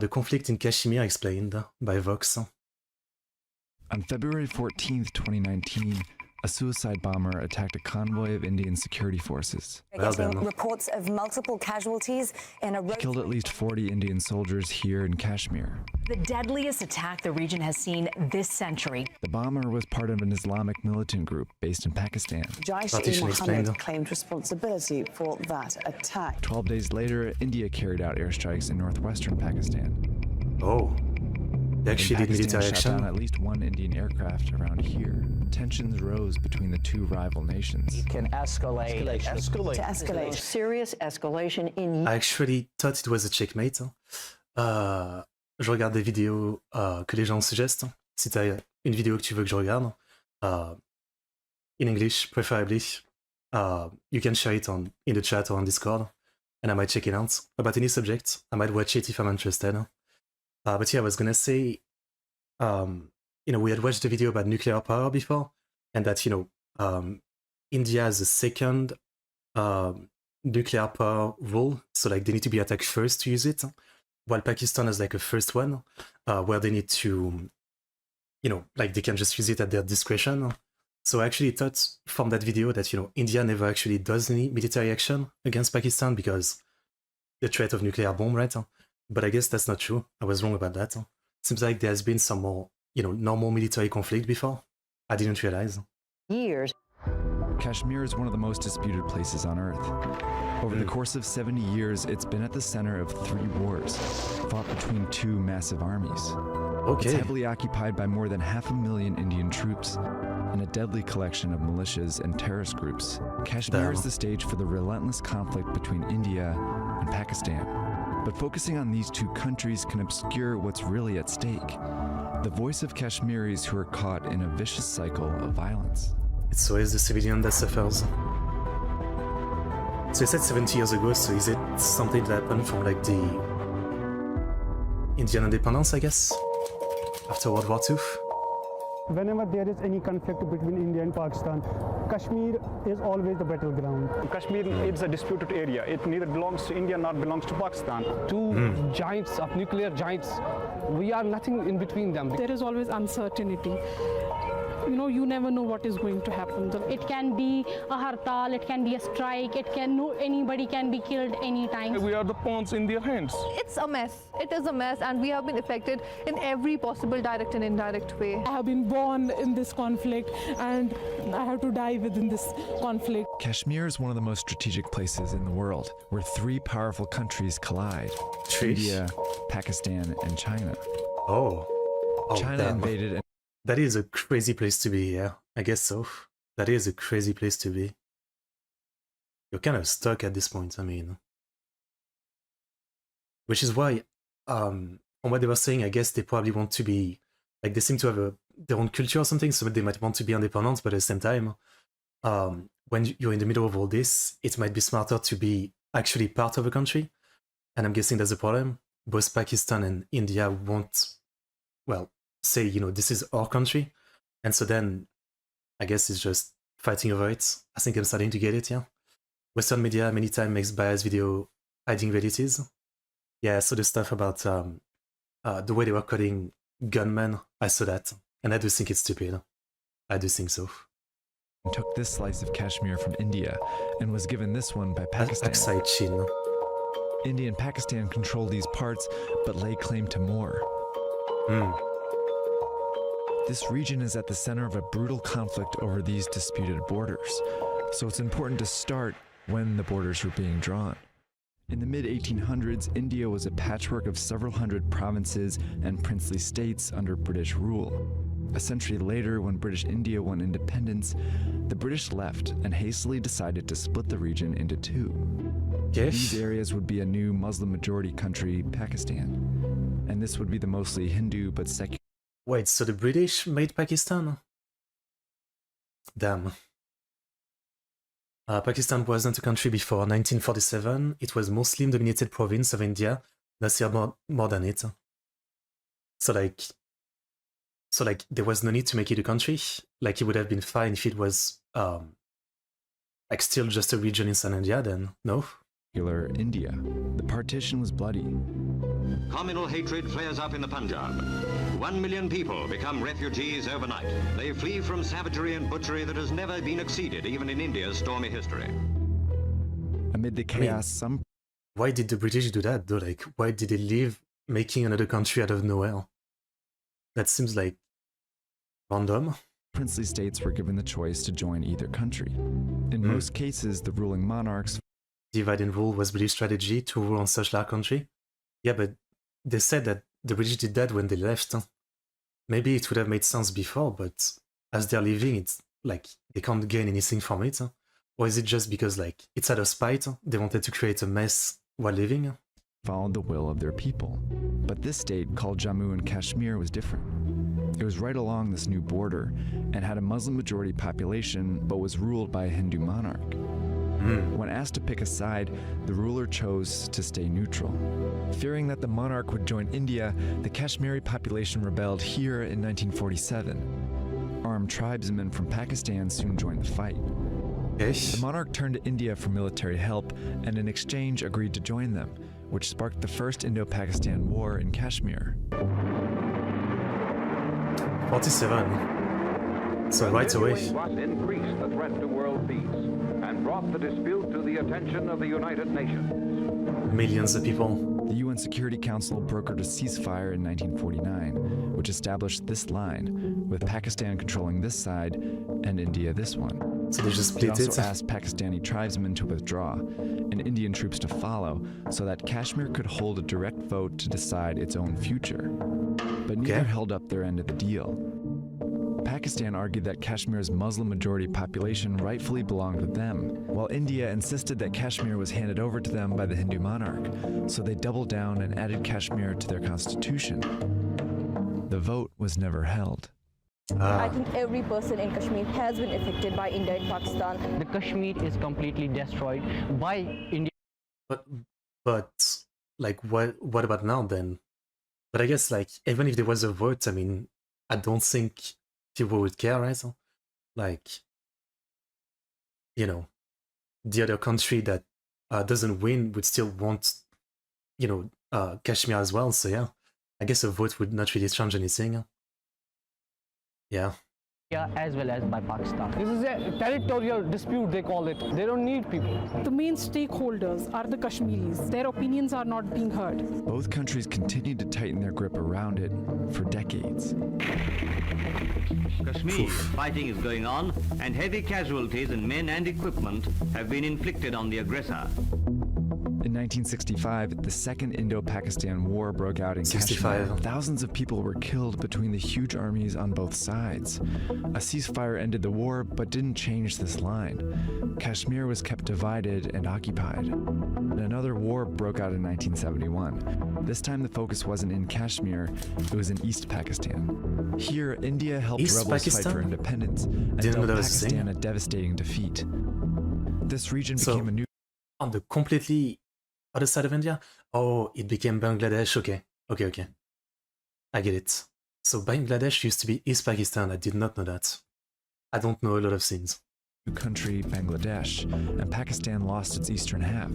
The conflict in Kashmir explained by Vox. On February 14th, 2019, a suicide bomber attacked a convoy of Indian security forces. Reports of multiple casualties in a He killed at least 40 Indian soldiers here in Kashmir. The deadliest attack the region has seen this century. The bomber was part of an Islamic militant group based in Pakistan. Jaish-e-Mohammed claimed responsibility for that attack. 12 days later, India carried out airstrikes in northwestern Pakistan. Oh. They actually did military shot action. down at least one Indian aircraft around here. Tensions rose between the two rival nations. It can escalate. Escalate. Serious escalation in... I actually thought it was a checkmate. Je regarde des vidéos que les gens suggestent. Si tu as une vidéo que tu veux que je regarde, in English, preferably, you can share it in the chat or on Discord, and I might check it out. About any subject, I might watch it if I'm interested. But yeah, I was gonna say, we had watched the video about nuclear power before, and that, India has a second nuclear power rule, so like they need to be attacked first to use it, while Pakistan has like a first one, where they need to, like they can just use it at their discretion. So I actually thought from that video that, India never actually does any military action against Pakistan because the threat of nuclear bomb, right? But I guess that's not true. I was wrong about that. Seems like there's been some more, normal military conflict before. I didn't realize. Years. Kashmir is one of the most disputed places on Earth. Over the course of 70 years, it's been at the center of 3 wars, fought between 2 massive armies. Okay. It's heavily occupied by more than 500,000 Indian troops and a deadly collection of militias and terrorist groups. Kashmir is the stage for the relentless conflict between India and Pakistan. But focusing on these 2 countries can obscure what's really at stake. The voice of Kashmiris who are caught in a vicious cycle of violence. It's always the civilian that suffers. So you said 70 years ago, so is it something that happened from like the Indian independence, I guess? After World War II? Whenever there is any conflict between India and Pakistan, Kashmir is always the battleground. Kashmir is a disputed area. It neither belongs to India nor belongs to Pakistan. 2 giants of nuclear giants. We are nothing in between them. There is always uncertainty. You never know what is going to happen. It can be a hartal, it can be a strike, anybody can be killed anytime. We are the pawns in their hands. It's a mess. It is a mess, and we have been affected in every possible direct and indirect way. I have been born in this conflict, and I have to die within this conflict. Kashmir is one of the most strategic places in the world, where 3 powerful countries collide. India, Pakistan, and China. Oh China invaded and that is a crazy place to be, yeah. I guess so. That is a crazy place to be. You're kind of stuck at this point, I mean. Which is why, from what they were saying, I guess they probably want to be, like they seem to have their own culture or something, so they might want to be independent, but at the same time, when you're in the middle of all this, it might be smarter to be actually part of a country. And I'm guessing that's a problem. Both Pakistan and India won't, well, say, this is our country. And so then, I guess it's just fighting over it. I think I'm starting to get it, yeah. Western media many times makes biased video hiding realities. Yeah, I saw the stuff about the way they were cutting gunmen. I saw that. And I do think it's stupid. I do think so. Took this slice of Kashmir from India and was given this one by Pakistan. India and Pakistan control these parts, but lay claim to more. This region is at the center of a brutal conflict over these disputed borders, so it's important to start when the borders were being drawn. In the mid-1800s, India was a patchwork of several hundred provinces and princely states under British rule. A century later, when British India won independence, the British left and hastily decided to split the region into 2. Yes. These areas would be a new Muslim-majority country, Pakistan, and this would be the mostly Hindu but secular. Wait, so the British made Pakistan? Damn. Pakistan wasn't a country before 1947. It was Muslim-dominated province of India. That's more than it. So like there was no need to make it a country. Like it would have been fine if it was like still just a region inside India. Then no. India. The partition was bloody. communal hatred flares up in the Punjab. 1 million people become refugees overnight. They flee from savagery and butchery that has never been exceeded, even in India's stormy history. Amid the chaos, why did the British do that, though? Like, why did they leave making another country out of nowhere? That seems like random. Princely states were given the choice to join either country. In most cases, the ruling monarchs... Divide and rule was British strategy to rule on such large country? Yeah, but they said that the British did that when they left. Maybe it would have made sense before, but as they're leaving, it's like they can't gain anything from it. Or is it just because like it's out of spite? They wanted to create a mess while leaving? Followed the will of their people. But this state, called Jammu and Kashmir, was different. It was right along this new border and had a Muslim-majority population, but was ruled by a Hindu monarch. When asked to pick a side, the ruler chose to stay neutral. Fearing that the monarch would join India, the Kashmiri population rebelled here in 1947. Armed tribesmen from Pakistan soon joined the fight. The monarch turned to India for military help and in exchange agreed to join them, which sparked the First Indo-Pakistan War in Kashmir. 47. So right away. Increased the threat to world peace and brought the dispute to the attention of the United Nations. Millions of people. The UN Security Council brokered a ceasefire in 1949, which established this line, with Pakistan controlling this side and India this one. So they just split it. They also asked Pakistani tribesmen to withdraw and Indian troops to follow so that Kashmir could hold a direct vote to decide its own future. But neither held up their end of the deal. Pakistan argued that Kashmir's Muslim-majority population rightfully belonged with them, while India insisted that Kashmir was handed over to them by the Hindu monarch, so they doubled down and added Kashmir to their constitution. The vote was never held. I think every person in Kashmir has been affected by India and Pakistan. The Kashmir is completely destroyed by India. But like, what about now then? But I guess like, even if there was a vote, I mean, I don't think people would care, right? Like, you know, the other country that doesn't win would still want, you know, Kashmir as well. So yeah, I guess a vote would not really change anything. Yeah. Yeah, as well as by Pakistan. This is a territorial dispute, they call it. They don't need people. The main stakeholders are the Kashmiris. Their opinions are not being heard. Both countries continued to tighten their grip around it for decades. Kashmir, fighting is going on, and heavy casualties in men and equipment have been inflicted on the aggressor. In 1965, the Second Indo-Pakistan War broke out in Kashmir. Thousands of people were killed between the huge armies on both sides. A ceasefire ended the war, but didn't change this line. Kashmir was kept divided and occupied. And another war broke out in 1971. This time the focus wasn't in Kashmir, it was in East Pakistan. Here, India helped rebels fight for independence and dealt Pakistan a devastating defeat. This region became a new... On the completely other side of India? Oh, it became Bangladesh. Okay. I get it. So Bangladesh used to be East Pakistan. I did not know that. I don't know a lot of things. Country, Bangladesh, and Pakistan lost its eastern half.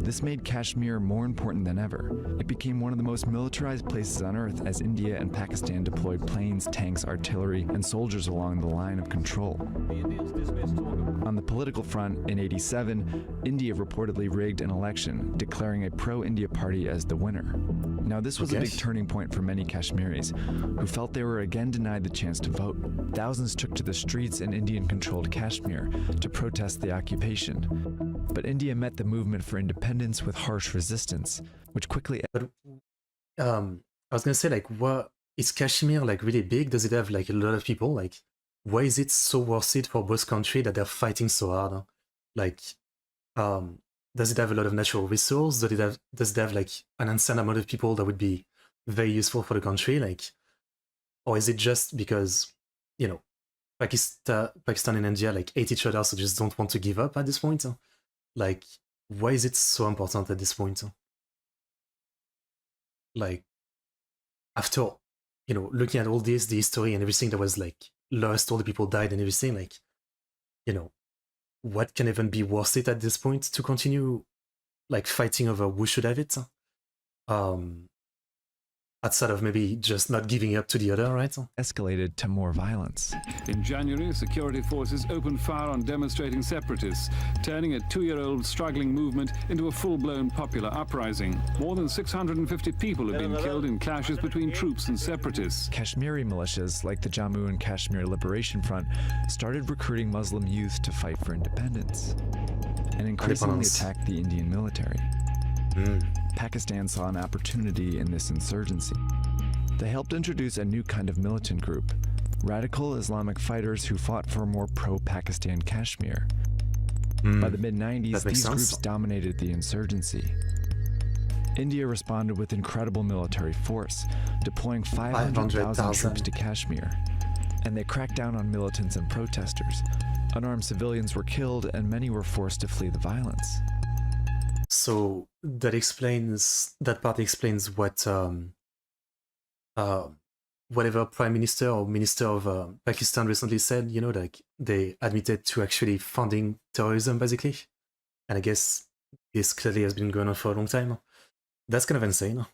This made Kashmir more important than ever. It became one of the most militarized places on Earth as India and Pakistan deployed planes, tanks, artillery, and soldiers along the line of control. On the political front, in '87, India reportedly rigged an election, declaring a pro-India party as the winner. Now, this was a big turning point for many Kashmiris, who felt they were again denied the chance to vote. Thousands took to the streets in Indian-controlled Kashmir to protest the occupation. But India met the movement for independence with harsh resistance, which quickly... But, I was gonna say, like, what is Kashmir like really big? Does it have like a lot of people? Like, why is it so worth it for both countries that they're fighting so hard? Like, does it have a lot of natural resources? Does it have like an insane amount of people that would be very useful for the country? Like, or is it just because, you know, Pakistan and India like hate each other, so just don't want to give up at this point? Like, why is it so important at this point? Like, after, you know, looking at all this, the history and everything that was like lost, all the people died and everything, like, you know, what can even be worth it at this point to continue like fighting over who should have it? outside of maybe just not giving up to the other, right? Escalated to more violence. In January, security forces opened fire on demonstrating separatists, turning a 2-year-old struggling movement into a full-blown popular uprising. More than 650 people have been killed in clashes between troops and separatists. Kashmiri militias, like the Jammu and Kashmir Liberation Front, started recruiting Muslim youth to fight for independence and increasingly attacked the Indian military. Pakistan saw an opportunity in this insurgency. They helped introduce a new kind of militant group, radical Islamic fighters who fought for more pro-Pakistan Kashmir. By the mid-90s, these groups dominated the insurgency. India responded with incredible military force, deploying 500,000 troops to Kashmir. And they cracked down on militants and protesters. Unarmed civilians were killed and many were forced to flee the violence. So that part explains what whatever Prime Minister or Minister of Pakistan recently said, you know, like they admitted to actually funding terrorism basically. And I guess this clearly has been going on for a long time. That's kind of insane.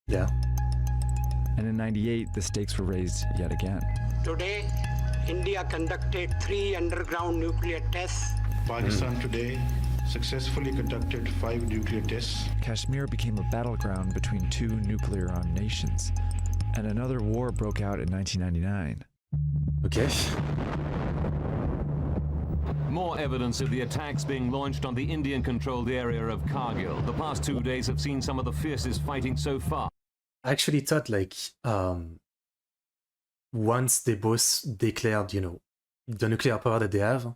Yeah. And in '98, the stakes were raised yet again. Today, India conducted 3 underground nuclear tests. Pakistan today successfully conducted 5 nuclear tests. Kashmir became a battleground between 2 nuclear-armed nations, and another war broke out in 1999. Okay. More evidence of the attacks being launched on the Indian-controlled area of Kargil. The past 2 days have seen some of the fiercest fighting so far. I actually thought, like, once they both declared, you know, the nuclear power that they have,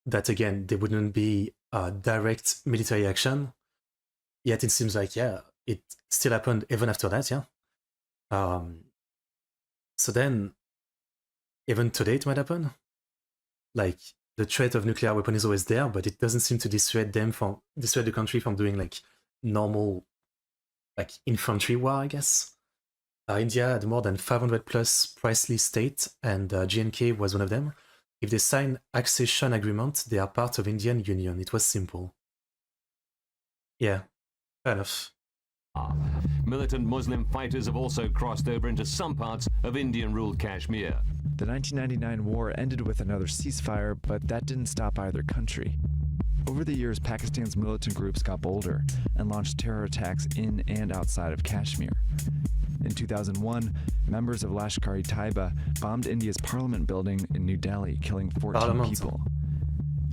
that again, there wouldn't be direct military action. Yet it seems like, yeah, it still happened even after that, yeah. So then, even today it might happen. Like, the threat of nuclear weapon is always there, but it doesn't seem to dissuade the country from doing, like, normal, like, infantry war, I guess. India had more than 500 plus princely states, and GNK was one of them. If they sign accession agreement, they are part of Indian Union. It was simple. Yeah, fair enough. Militant Muslim fighters have also crossed over into some parts of Indian-ruled Kashmir. The 1999 war ended with another ceasefire, but that didn't stop either country. Over the years, Pakistan's militant groups got bolder and launched terror attacks in and outside of Kashmir. In 2001, members of Lashkar-e-Taiba bombed India's parliament building in New Delhi, killing 14 people.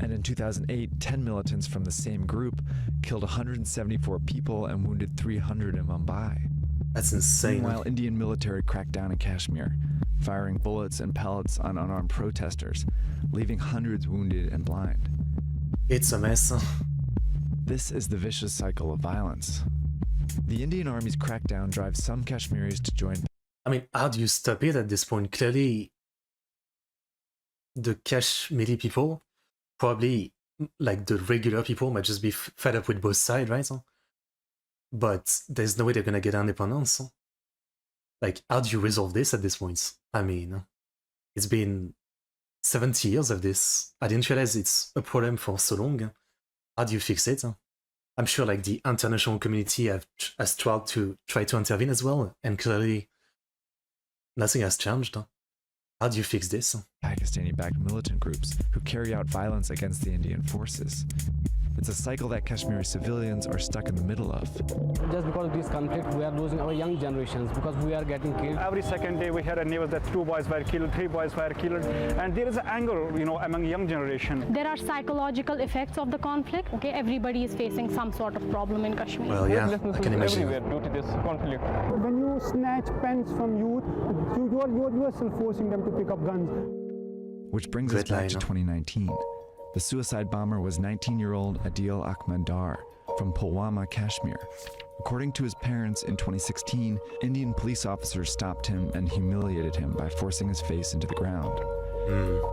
And in 2008, 10 militants from the same group killed 174 people and wounded 300 in Mumbai. That's insane. Meanwhile, Indian military cracked down in Kashmir, firing bullets and pellets on unarmed protesters, leaving hundreds wounded and blind. It's a mess. This is the vicious cycle of violence. The Indian Army's crackdown drives some Kashmiris to join. I mean, how do you stop it at this point? Clearly, the Kashmiri people, probably, like the regular people, might just be fed up with both sides, right? But there's no way they're gonna get independence. Like, how do you resolve this at this point? I mean, it's been 70 years of this. I didn't realize it's a problem for so long. How do you fix it? I'm sure like the international community has tried to intervene as well, and clearly nothing has changed. How do you fix this? Pakistani-backed militant groups who carry out violence against the Indian forces. It's a cycle that Kashmiri civilians are stuck in the middle of. Just because of this conflict, we are losing our young generations because we are getting killed. Every second day we hear a news that 2 boys were killed, 3 boys were killed, and there is anger, you know, among young generation. There are psychological effects of the conflict. Okay, everybody is facing some sort of problem in Kashmir. Well, yeah, I can imagine. Everywhere due to this conflict. When you snatch pens from youth, you are yourself forcing them to pick up guns. Which brings us back to 2019. The suicide bomber was 19-year-old Adil Ahmed Dar from Pulwama, Kashmir. According to his parents, in 2016, Indian police officers stopped him and humiliated him by forcing his face into the ground.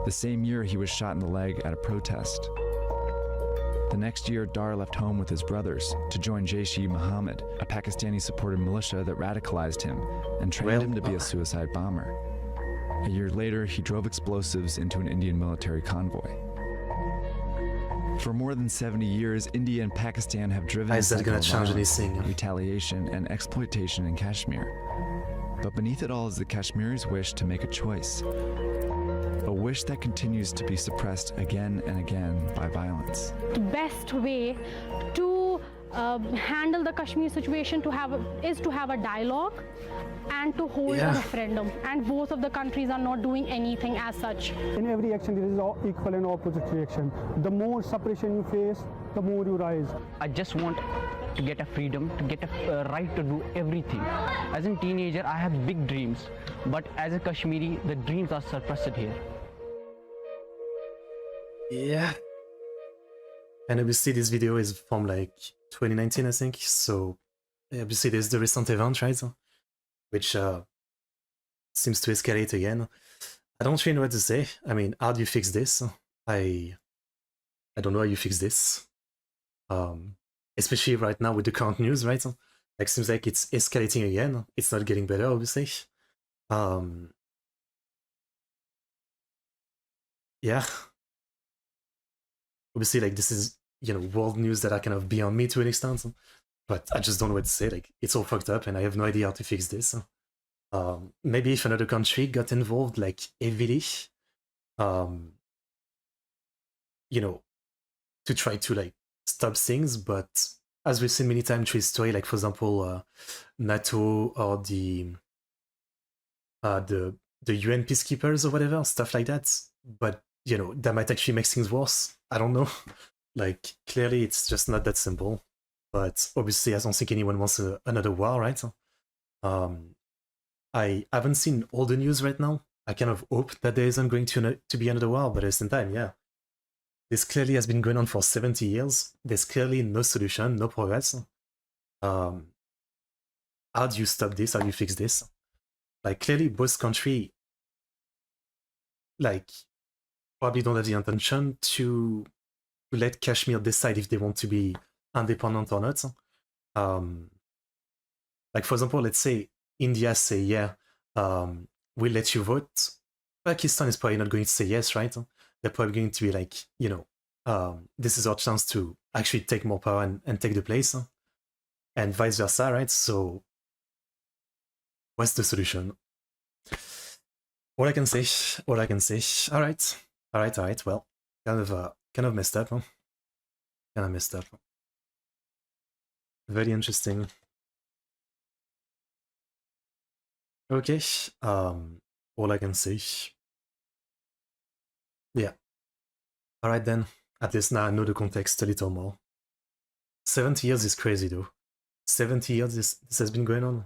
The same year, he was shot in the leg at a protest. The next year, Dar left home with his brothers to join Jaish-e-Mohammed, a Pakistani-supported militia that radicalized him and trained him to be a suicide bomber. A year later, he drove explosives into an Indian military convoy. For more than 70 years, India and Pakistan have driven Is that gonna change anything? retaliation, and exploitation in Kashmir. But beneath it all is the Kashmiris' wish to make a choice. A wish that continues to be suppressed again and again by violence. The best way to handle the Kashmir situation is to have a dialogue and to hold a referendum. And both of the countries are not doing anything as such. In every action, there is equal and opposite reaction. The more suppression you face, the more you rise. I just want to get a freedom, to get a right to do everything. As a teenager, I have big dreams, but as a Kashmiri, the dreams are suppressed here. Yeah. And obviously this video is from like 2019, I think, so obviously there's the recent event, right? Which seems to escalate again. I don't really know what to say. I mean, how do you fix this? I don't know how you fix this. Especially right now with the current news, right? Like, seems like it's escalating again. It's not getting better, obviously. Yeah. Obviously, like, this is, you know, world news that are kind of beyond me to an extent. But I just don't know what to say. Like, it's all fucked up and I have no idea how to fix this. Maybe if another country got involved, like, heavily, you know, to try to, like, stop things. But as we've seen many times through history, like, for example, NATO or the UN peacekeepers or whatever, stuff like that. But, you know, that might actually make things worse. I don't know. Like, clearly it's just not that simple. But obviously I don't think anyone wants another war, right? I haven't seen all the news right now. I kind of hope that there isn't going to be another war, but at the same time, yeah. This clearly has been going on for 70 years. There's clearly no solution, no progress. How do you stop this? How do you fix this? Like, clearly both countries, like, probably don't have the intention to let Kashmir decide if they want to be independent or not. Like, for example, let's say India say, yeah, we'll let you vote. Pakistan is probably not going to say yes, right? They're probably going to be like, you know, this is our chance to actually take more power and take the place, and vice versa, right? So what's the solution? All I can say. All right. Well, kind of messed up, huh? Kind of messed up. Very interesting. Okay. All I can say. Yeah. All right then. At least now I know the context a little more. 70 years is crazy though. 70 years this has been going on.